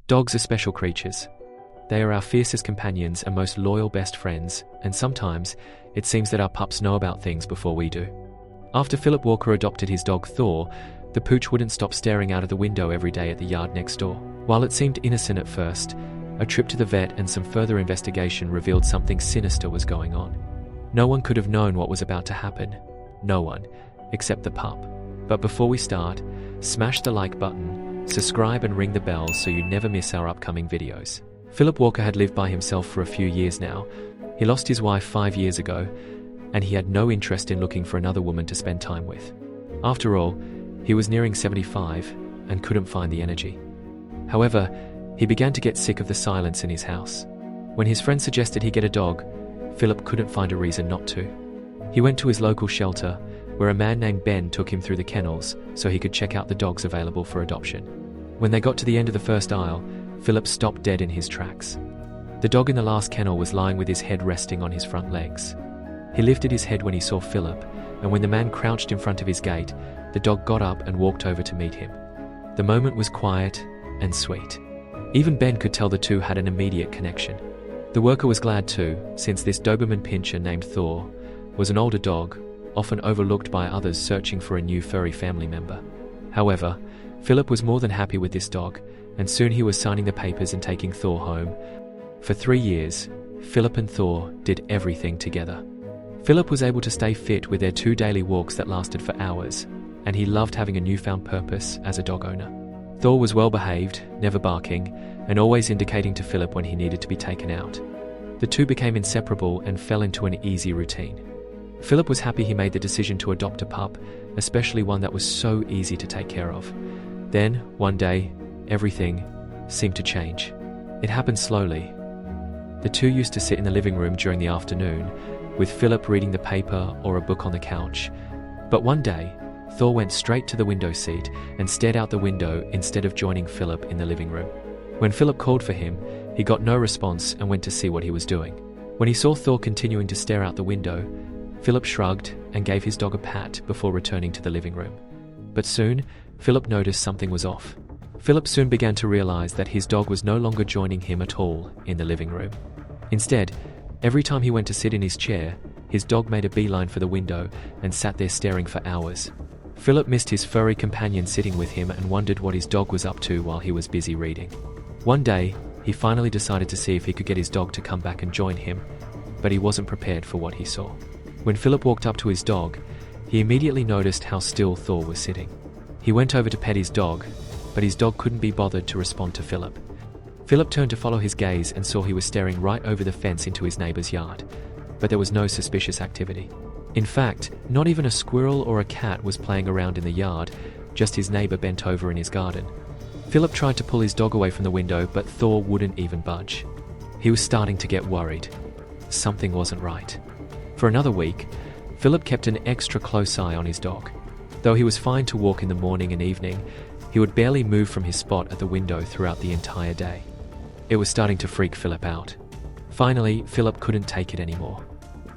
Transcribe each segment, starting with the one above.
Dogs are special creatures. They are our fiercest companions and most loyal best friends, and sometimes it seems that our pups know about things before we do. After Philip Walker adopted his dog Thor, the pooch wouldn't stop staring out of the window every day at the yard next door. While it seemed innocent at first, a trip to the vet and some further investigation revealed something sinister was going on. No one could have known what was about to happen. No one, except the pup. But before we start, smash the like button, subscribe and ring the bell so you never miss our upcoming videos. Philip Walker had lived by himself for a few years now. He lost his wife 5 years ago, and he had no interest in looking for another woman to spend time with. After all, he was nearing 75 and couldn't find the energy. However, he began to get sick of the silence in his house. When his friend suggested he get a dog, Philip couldn't find a reason not to. He went to his local shelter, where a man named Ben took him through the kennels so he could check out the dogs available for adoption. When they got to the end of the first aisle, Philip stopped dead in his tracks. The dog in the last kennel was lying with his head resting on his front legs. He lifted his head when he saw Philip, and when the man crouched in front of his gate, the dog got up and walked over to meet him. The moment was quiet and sweet. Even Ben could tell the two had an immediate connection. The worker was glad too, since this Doberman pinscher named Thor was an older dog, often overlooked by others searching for a new furry family member. However, Philip was more than happy with this dog, and soon he was signing the papers and taking Thor home. For 3 years, Philip and Thor did everything together. Philip was able to stay fit with their 2 daily walks that lasted for hours, and he loved having a newfound purpose as a dog owner. Thor was well behaved, never barking, and always indicating to Philip when he needed to be taken out. The two became inseparable and fell into an easy routine. Philip was happy he made the decision to adopt a pup, especially one that was so easy to take care of. Then, one day, everything seemed to change. It happened slowly. The two used to sit in the living room during the afternoon, with Philip reading the paper or a book on the couch. But one day, Thor went straight to the window seat and stared out the window instead of joining Philip in the living room. When Philip called for him, he got no response and went to see what he was doing. When he saw Thor continuing to stare out the window, Philip shrugged and gave his dog a pat before returning to the living room. But soon, Philip noticed something was off. Philip soon began to realize that his dog was no longer joining him at all in the living room. Instead, every time he went to sit in his chair, his dog made a beeline for the window and sat there staring for hours. Philip missed his furry companion sitting with him and wondered what his dog was up to while he was busy reading. One day, he finally decided to see if he could get his dog to come back and join him, but he wasn't prepared for what he saw. When Philip walked up to his dog, he immediately noticed how still Thor was sitting. He went over to pet his dog, but his dog couldn't be bothered to respond to Philip. Philip turned to follow his gaze and saw he was staring right over the fence into his neighbor's yard, but there was no suspicious activity. In fact, not even a squirrel or a cat was playing around in the yard, just his neighbor bent over in his garden. Philip tried to pull his dog away from the window, but Thor wouldn't even budge. He was starting to get worried. Something wasn't right. For another week, Philip kept an extra close eye on his dog. Though he was fine to walk in the morning and evening, he would barely move from his spot at the window throughout the entire day. It was starting to freak Philip out. Finally, Philip couldn't take it anymore.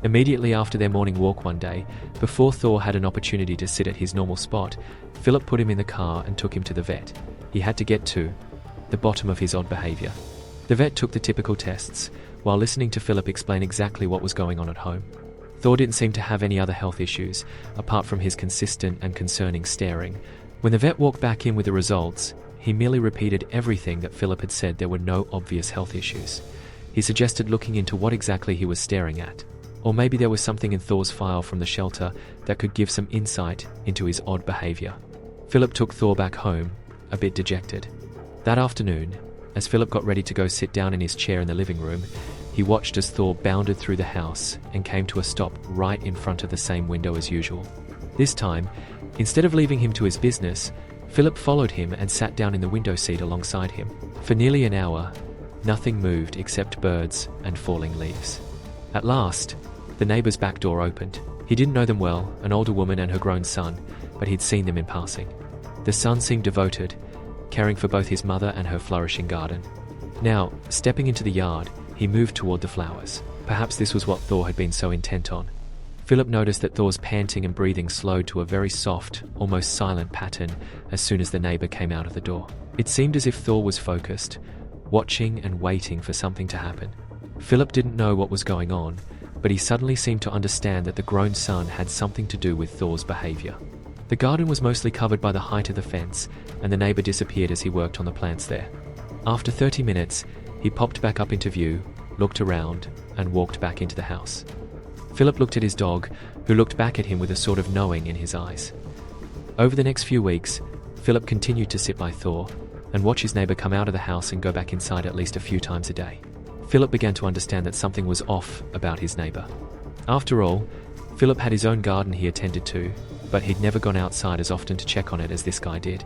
Immediately after their morning walk one day, before Thor had an opportunity to sit at his normal spot, Philip put him in the car and took him to the vet. He had to get to the bottom of his odd behavior. The vet took the typical tests, while listening to Philip explain exactly what was going on at home. Thor didn't seem to have any other health issues, apart from his consistent and concerning staring. When the vet walked back in with the results, he merely repeated everything that Philip had said. There were no obvious health issues. He suggested looking into what exactly he was staring at. Or maybe there was something in Thor's file from the shelter that could give some insight into his odd behavior. Philip took Thor back home, a bit dejected. That afternoon, as Philip got ready to go sit down in his chair in the living room, he watched as Thor bounded through the house and came to a stop right in front of the same window as usual. This time, instead of leaving him to his business, Philip followed him and sat down in the window seat alongside him. For nearly an hour, nothing moved except birds and falling leaves. At last, the neighbor's back door opened. He didn't know them well, an older woman and her grown son, but he'd seen them in passing. The son seemed devoted, caring for both his mother and her flourishing garden. Now, stepping into the yard, he moved toward the flowers. Perhaps this was what Thor had been so intent on. Philip noticed that Thor's panting and breathing slowed to a very soft, almost silent pattern as soon as the neighbor came out of the door. It seemed as if Thor was focused, watching and waiting for something to happen. Philip didn't know what was going on, but he suddenly seemed to understand that the grown son had something to do with Thor's behavior. The garden was mostly covered by the height of the fence, and the neighbor disappeared as he worked on the plants there. After 30 minutes, he popped back up into view, looked around, and walked back into the house. Philip looked at his dog, who looked back at him with a sort of knowing in his eyes. Over the next few weeks, Philip continued to sit by Thor and watch his neighbor come out of the house and go back inside at least a few times a day. Philip began to understand that something was off about his neighbor. After all, Philip had his own garden he attended to, but he'd never gone outside as often to check on it as this guy did.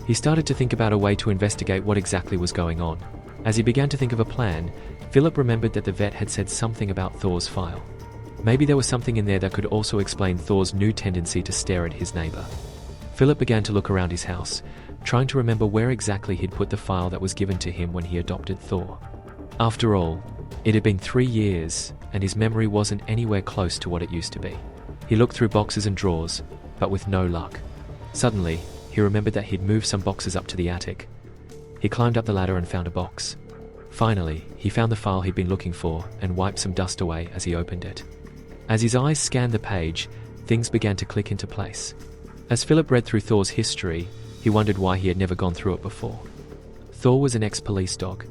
He started to think about a way to investigate what exactly was going on. As he began to think of a plan, Philip remembered that the vet had said something about Thor's file. Maybe there was something in there that could also explain Thor's new tendency to stare at his neighbor. Philip began to look around his house, trying to remember where exactly he'd put the file that was given to him when he adopted Thor. After all, it had been 3 years, and his memory wasn't anywhere close to what it used to be. He looked through boxes and drawers, but with no luck. Suddenly, he remembered that he'd moved some boxes up to the attic. He climbed up the ladder and found a box. Finally, he found the file he'd been looking for and wiped some dust away as he opened it. As his eyes scanned the page, things began to click into place. As Philip read through Thor's history, he wondered why he had never gone through it before. Thor was an ex-police dog.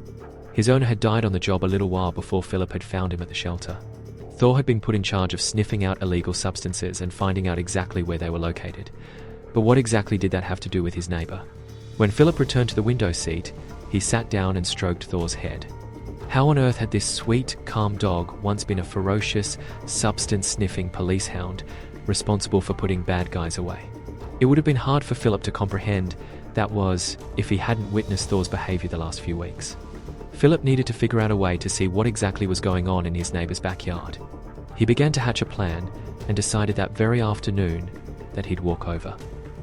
His owner had died on the job a little while before Philip had found him at the shelter. Thor had been put in charge of sniffing out illegal substances and finding out exactly where they were located. But what exactly did that have to do with his neighbor? When Philip returned to the window seat, he sat down and stroked Thor's head. How on earth had this sweet, calm dog once been a ferocious, substance-sniffing police hound responsible for putting bad guys away? It would have been hard for Philip to comprehend that was if he hadn't witnessed Thor's behavior the last few weeks. Philip needed to figure out a way to see what exactly was going on in his neighbor's backyard. He began to hatch a plan and decided that very afternoon that he'd walk over.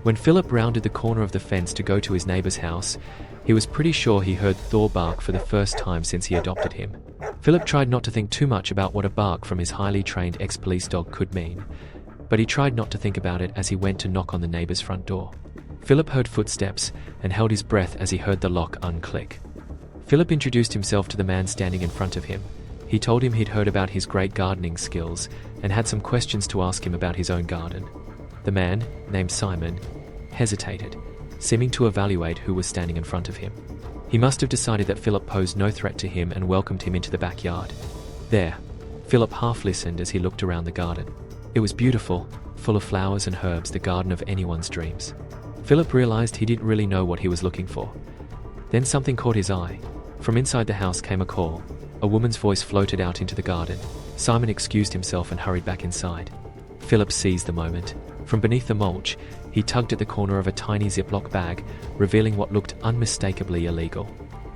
When Philip rounded the corner of the fence to go to his neighbor's house, he was pretty sure he heard Thor bark for the first time since he adopted him. Philip tried not to think too much about what a bark from his highly trained ex-police dog could mean, but he tried not to think about it as he went to knock on the neighbor's front door. Philip heard footsteps and held his breath as he heard the lock unclick. Philip introduced himself to the man standing in front of him. He told him he'd heard about his great gardening skills and had some questions to ask him about his own garden. The man, named Simon, hesitated, seeming to evaluate who was standing in front of him. He must have decided that Philip posed no threat to him and welcomed him into the backyard. There, Philip half listened as he looked around the garden. It was beautiful, full of flowers and herbs, the garden of anyone's dreams. Philip realized he didn't really know what he was looking for. Then something caught his eye. From inside the house came a call. A woman's voice floated out into the garden. Simon excused himself and hurried back inside. Philip seized the moment. From beneath the mulch, he tugged at the corner of a tiny Ziploc bag, revealing what looked unmistakably illegal.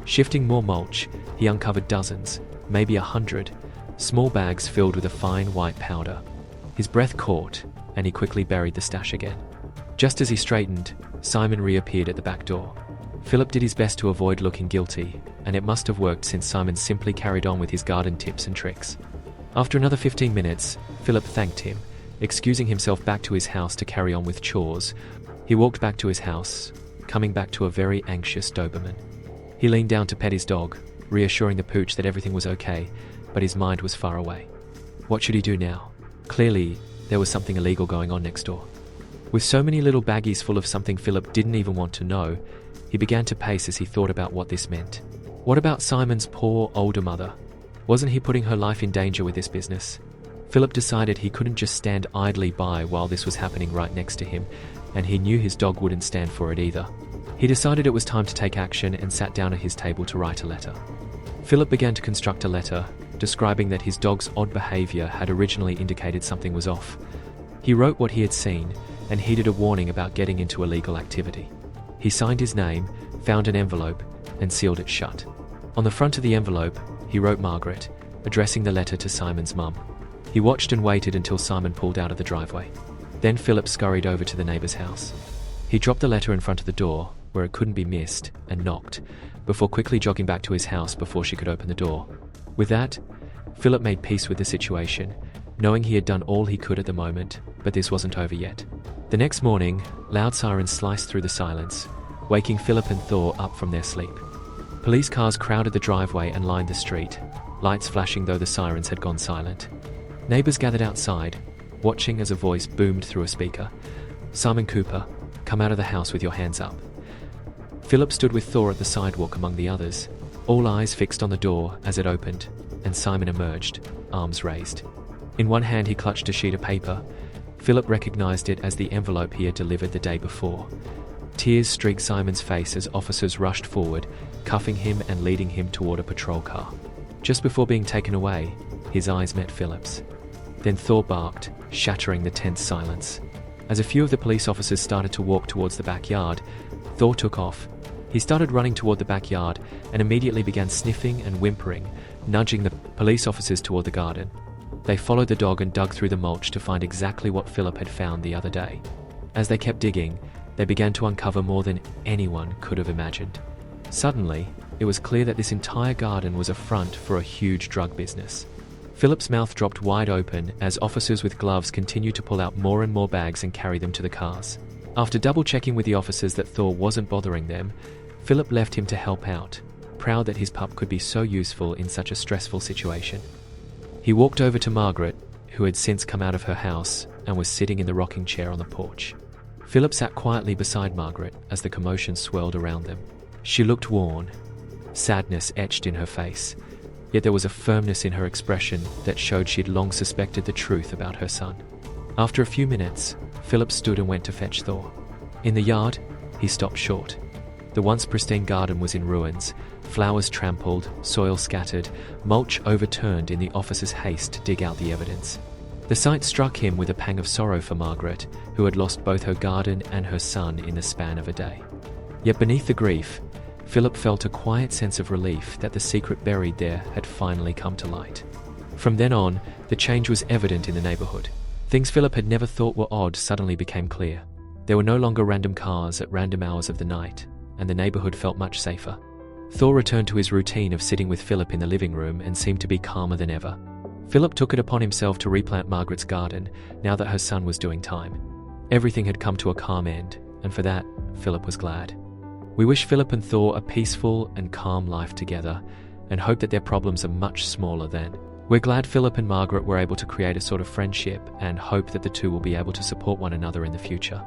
Shifting more mulch, he uncovered dozens, maybe 100, small bags filled with a fine white powder. His breath caught, and he quickly buried the stash again. Just as he straightened, Simon reappeared at the back door. Philip did his best to avoid looking guilty, and it must have worked since Simon simply carried on with his garden tips and tricks. After another 15 minutes, Philip thanked him, excusing himself back to his house to carry on with chores. He walked back to his house, coming back to a very anxious Doberman. He leaned down to pet his dog, reassuring the pooch that everything was okay, but his mind was far away. What should he do now? Clearly, there was something illegal going on next door. With so many little baggies full of something Philip didn't even want to know, he began to pace as he thought about what this meant. What about Simon's poor, older mother? Wasn't he putting her life in danger with this business? Philip decided he couldn't just stand idly by while this was happening right next to him, and he knew his dog wouldn't stand for it either. He decided it was time to take action and sat down at his table to write a letter. Philip began to construct a letter, describing that his dog's odd behavior had originally indicated something was off. He wrote what he had seen and heeded a warning about getting into illegal activity. He signed his name, found an envelope, and sealed it shut. On the front of the envelope, he wrote Margaret, addressing the letter to Simon's mum. He watched and waited until Simon pulled out of the driveway. Then Philip scurried over to the neighbor's house. He dropped the letter in front of the door, where it couldn't be missed, and knocked, before quickly jogging back to his house before she could open the door. With that, Philip made peace with the situation, knowing he had done all he could at the moment, but this wasn't over yet. The next morning, loud sirens sliced through the silence, waking Philip and Thor up from their sleep. Police cars crowded the driveway and lined the street, lights flashing though the sirens had gone silent. Neighbors gathered outside, watching as a voice boomed through a speaker. "Simon Cooper, come out of the house with your hands up." Philip stood with Thor at the sidewalk among the others, all eyes fixed on the door as it opened, and Simon emerged, arms raised. In one hand he clutched a sheet of paper. Philip recognized it as the envelope he had delivered the day before. Tears streaked Simon's face as officers rushed forward, cuffing him and leading him toward a patrol car. Just before being taken away, his eyes met Philip's. Then Thor barked, shattering the tense silence. As a few of the police officers started to walk towards the backyard, Thor took off. He started running toward the backyard and immediately began sniffing and whimpering, nudging the police officers toward the garden. They followed the dog and dug through the mulch to find exactly what Philip had found the other day. As they kept digging, they began to uncover more than anyone could have imagined. Suddenly, it was clear that this entire garden was a front for a huge drug business. Philip's mouth dropped wide open as officers with gloves continued to pull out more and more bags and carry them to the cars. After double-checking with the officers that Thor wasn't bothering them, Philip left him to help out, proud that his pup could be so useful in such a stressful situation. He walked over to Margaret, who had since come out of her house and was sitting in the rocking chair on the porch. Philip sat quietly beside Margaret as the commotion swirled around them. She looked worn, sadness etched in her face, yet there was a firmness in her expression that showed she'd long suspected the truth about her son. After a few minutes, Philip stood and went to fetch Thor. In the yard, he stopped short. The once pristine garden was in ruins, flowers trampled, soil scattered, mulch overturned in the officers' haste to dig out the evidence. The sight struck him with a pang of sorrow for Margaret, who had lost both her garden and her son in the span of a day. Yet beneath the grief, Philip felt a quiet sense of relief that the secret buried there had finally come to light. From then on, the change was evident in the neighborhood. Things Philip had never thought were odd suddenly became clear. There were no longer random cars at random hours of the night, and the neighborhood felt much safer. Thor returned to his routine of sitting with Philip in the living room and seemed to be calmer than ever. Philip took it upon himself to replant Margaret's garden now that her son was doing time. Everything had come to a calm end, and for that, Philip was glad. We wish Philip and Thor a peaceful and calm life together, and hope that their problems are much smaller then. We're glad Philip and Margaret were able to create a sort of friendship and hope that the two will be able to support one another in the future.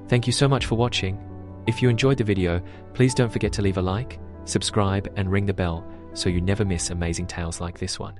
Thank you so much for watching. If you enjoyed the video, please don't forget to leave a like, subscribe and ring the bell so you never miss amazing tales like this one.